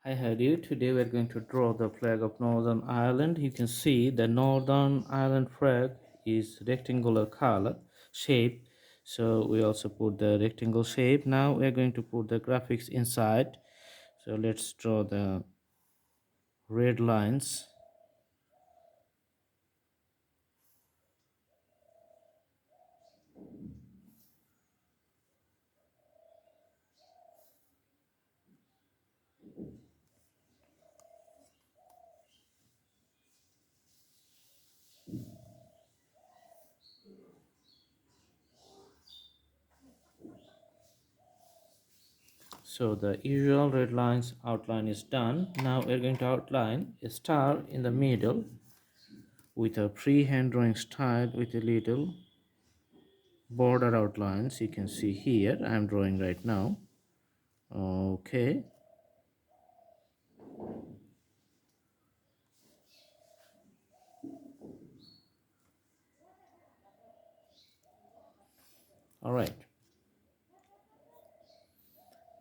Hi, how do you? Today we're going to draw the flag of Northern Ireland. You can see the Northern Ireland flag is rectangular color shape. So we also put the rectangle shape. Now we're going to put the graphics inside. So let's draw the red lines. So the usual red lines outline is done. Now we're going to outline a star in the middle with a freehand drawing style with a little border outlines. You can see here I'm drawing right now. Okay. All right.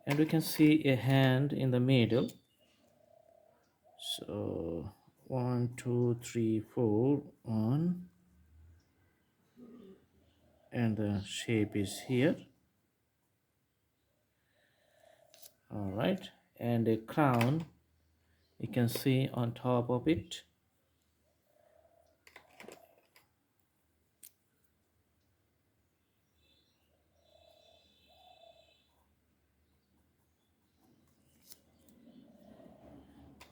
And we can see a hand in the middle. So 1 2 3 4 1, and the shape is here. All right, and a crown you can see on top of it.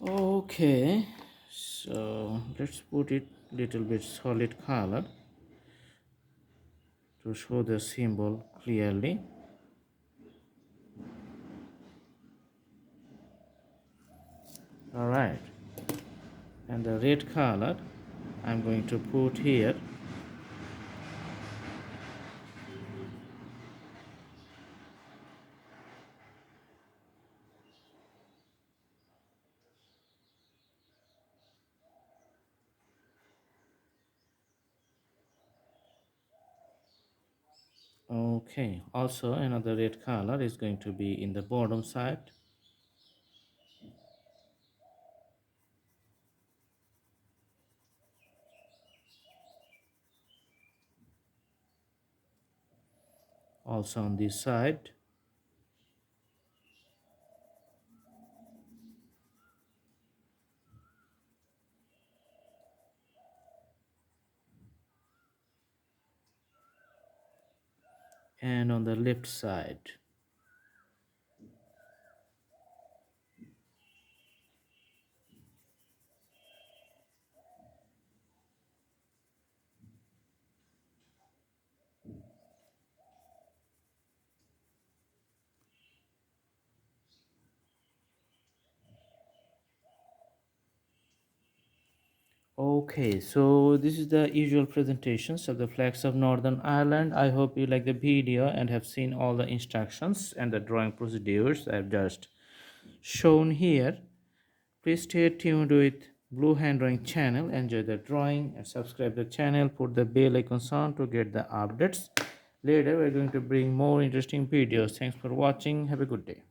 Okay, so let's put it little bit solid color to show the symbol clearly. All right, and the red color I'm going to put here. Okay, also another red color is going to be in the bottom side. Also on this side. And on the left side. Okay, so this is the usual presentations of the flags of Northern Ireland. I hope you like the video and have seen all the instructions and the drawing procedures I've just shown here. Please stay tuned with Blue Hand Drawing channel. Enjoy the drawing and subscribe the channel. Put the bell icons on to get the updates. Later we're going to bring more interesting videos. Thanks for watching. Have a good day.